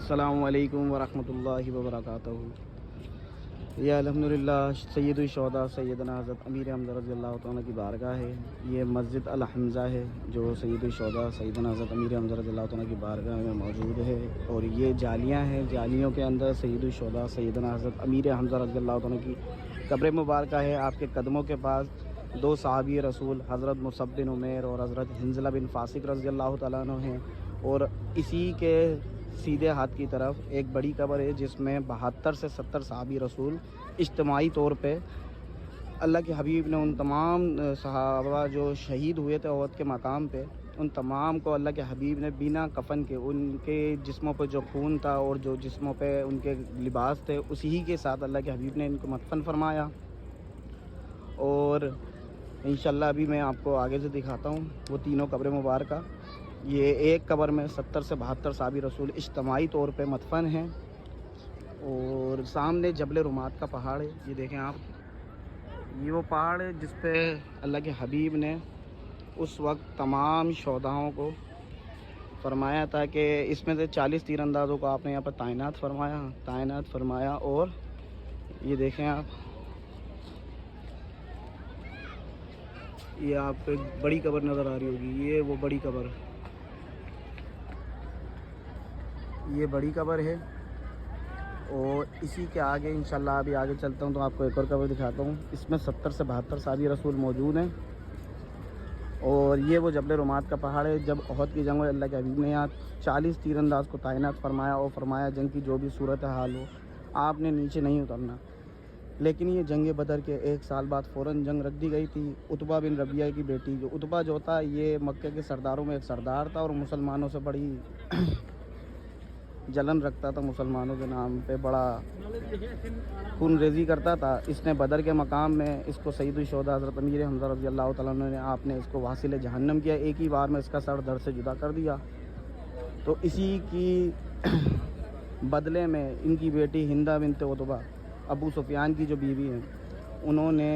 السلام علیکم ورحمۃ اللہ وبرکاتہ۔ یہ الحمدللہ سید الشہداء سیدنا حضرت امیر حمزہ رضی اللہ تعالیٰ کی بارگاہ ہے۔ یہ مسجد الحمزہ ہے جو سید الشہداء سیدنا حضرت امیر حمزہ رضی اللہ تعالیٰ کی بارگاہ میں موجود ہے، اور یہ جالیاں ہیں، جالیوں کے اندر سید الشہداء سیدنا حضرت امیر حمزہ رضی اللہ تعالیٰ کی قبر مبارکہ ہے۔ آپ کے قدموں کے پاس دو صحابی رسول حضرت مصعب بن عمیر اور حضرت حنظلہ بن فاسق رضی اللہ تعالیٰ عنہ ہیں، اور اسی کے سیدھے ہاتھ کی طرف ایک بڑی قبر ہے جس میں 72 سے 70 صحابی رسول اجتماعی طور پہ اللہ کے حبیب نے ان تمام صحابہ جو شہید ہوئے تھے احد کے مقام پہ، ان تمام کو اللہ کے حبیب نے بنا کفن کے، ان کے جسموں پہ جو خون تھا اور جو جسموں پہ ان کے لباس تھے اسی کے ساتھ اللہ کے حبیب نے ان کو مدفن فرمایا۔ اور انشاءاللہ ابھی میں آپ کو آگے سے دکھاتا ہوں وہ تینوں قبر مبارکہ۔ یہ ایک قبر میں 70 سے 72 صحابی رسول اجتماعی طور پہ مدفن ہیں، اور سامنے جبل رمات کا پہاڑ ہے۔ یہ دیکھیں آپ، یہ وہ پہاڑ ہے جس پہ اللہ کے حبیب نے اس وقت تمام شہداؤں کو فرمایا تھا کہ اس میں سے 40 تیر اندازوں کو آپ نے یہاں پر تعینات فرمایا۔ اور یہ دیکھیں آپ، یہ آپ کو ایک بڑی قبر نظر آ رہی ہوگی، یہ وہ بڑی قبر، یہ بڑی قبر ہے۔ اور اسی کے آگے انشاءاللہ ابھی آگے چلتا ہوں تو آپ کو ایک اور قبر دکھاتا ہوں۔ اس میں 70 سے 72 صحابی رسول موجود ہیں، اور یہ وہ جبل رمات کا پہاڑ ہے۔ جب احد کی جنگ میں اللہ کے حبیب نے یہاں 40 تیر انداز کو تعینات فرمایا، اور فرمایا جنگ کی جو بھی صورت حال ہو آپ نے نیچے نہیں اترنا۔ لیکن یہ جنگ بدر کے ایک سال بعد فوراً جنگ رکھ دی گئی تھی۔ عتبہ بن ربیعہ کی بیٹی، جو عتبہ جو تھا یہ مکہ کے سرداروں میں ایک سردار تھا، اور مسلمانوں سے بڑی جلن رکھتا تھا، مسلمانوں کے نام پہ بڑا خون ریزی کرتا تھا۔ اس نے بدر کے مقام میں اس کو سید الشہداء حضرت امیر حمزہ رضی اللہ تعالیٰ عنہ نے آپ نے اس کو واصل جہنم کیا، ایک ہی بار میں اس کا سر دھڑ سے جدا کر دیا۔ تو اسی کی بدلے میں ان کی بیٹی ہندہ بنت عتبہ، ابو سفیان کی جو بیوی ہیں، انہوں نے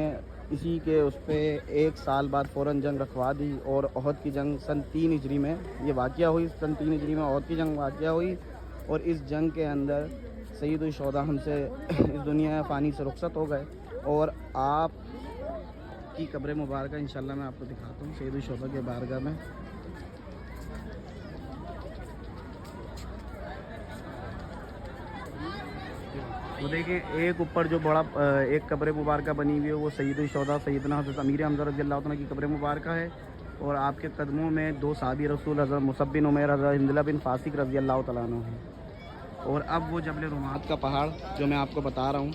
اسی کے اس پہ ایک سال بعد فوراً جنگ رکھوا دی، اور احد کی جنگ سن 3 ہجری میں یہ واقعہ ہوئی۔ سن 3 ہجری میں احد کی جنگ واقعہ ہوئی، اور اس جنگ کے اندر سید الشہداء ہم سے اس دنیا فانی سے رخصت ہو گئے۔ اور آپ کی قبر مبارکہ انشاءاللہ میں آپ کو دکھاتا ہوں سید الشہداء کے بارگاہ میں۔ وہ دیکھیں ایک اوپر جو بڑا ایک قبر مبارکہ بنی ہوئی ہے وہ سید الشہداء سیدنا حضرت امیر حمزہ رضی اللہ تعالیٰ کی قبر مبارکہ ہے، اور آپ کے قدموں میں دو صحابی رسول حضرت مصعب بن عمیر حضرت حنظلہ بن فاسق رضی اللہ تعالیٰ عنہ ہیں۔ اور اب وہ جبل رمات کا پہاڑ جو میں آپ کو بتا رہا ہوں،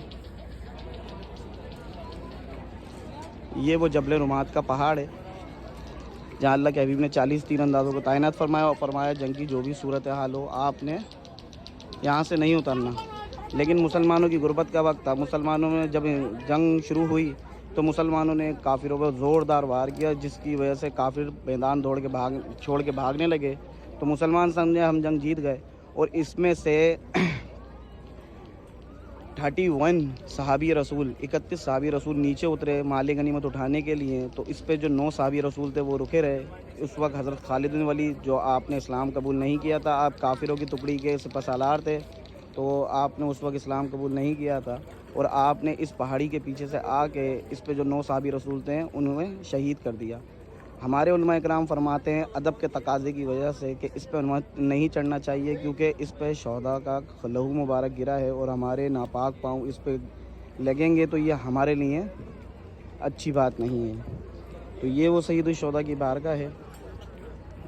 یہ وہ جبل رمات کا پہاڑ ہے جہاں اللہ کے حبیب نے 40 تیر اندازوں کو تعینات فرمایا، اور فرمایا جنگ کی جو بھی صورت حال ہو آپ نے یہاں سے نہیں اترنا۔ لیکن مسلمانوں کی غربت کا وقت تھا، مسلمانوں میں جب جنگ شروع ہوئی تو مسلمانوں نے کافروں پر زوردار وار کیا، جس کی وجہ سے کافر میدان چھوڑ کے بھاگنے لگے۔ تو مسلمان سمجھے ہم جنگ جیت گئے، اور اس میں سے 31 صحابی رسول 31 صحابی رسول نیچے اترے مال غنیمت اٹھانے کے لیے۔ تو اس پہ جو 9 صحابی رسول تھے وہ رکے رہے۔ اس وقت حضرت خالد بن ولید جو آپ نے اسلام قبول نہیں کیا تھا، آپ کافروں کی ٹکڑی کے سپہ سالار تھے، تو آپ نے اس وقت اسلام قبول نہیں کیا تھا، اور آپ نے اس پہاڑی کے پیچھے سے آ کے اس پہ جو 9 صحابی رسول تھے انہیں شہید کر دیا۔ ہمارے علماء کرام فرماتے ہیں ادب کے تقاضے کی وجہ سے کہ اس پہ نہیں چڑھنا چاہیے، کیونکہ اس پہ شہداء کا لہو مبارک گرا ہے، اور ہمارے ناپاک پاؤں اس پہ لگیں گے تو یہ ہمارے لیے اچھی بات نہیں ہے۔ تو یہ وہ سید الشہداء کی بارگاہ ہے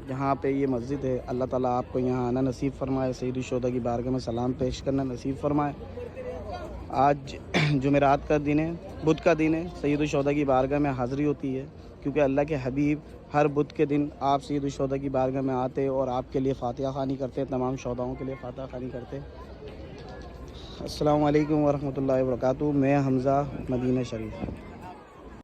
جہاں پہ یہ مسجد ہے۔ اللہ تعالیٰ آپ کو یہاں آنا نصیب فرمائے، سید الشہداء کی بارگاہ میں سلام پیش کرنا نصیب فرمائے۔ آج جمعرات کا دن ہے، بدھ کا دن ہے، سید الشہداء کی بارگاہ میں حاضری ہوتی ہے، کیونکہ اللہ کے حبیب ہر بدھ کے دن آپ سید الشہداء کی بارگاہ میں آتے اور آپ کے لیے فاتحہ خوانی کرتے، تمام شہداؤں کے لیے فاتحہ خوانی کرتے۔ السلام علیکم ورحمۃ اللہ وبرکاتہ۔ میں حمزہ، مدینہ شریف۔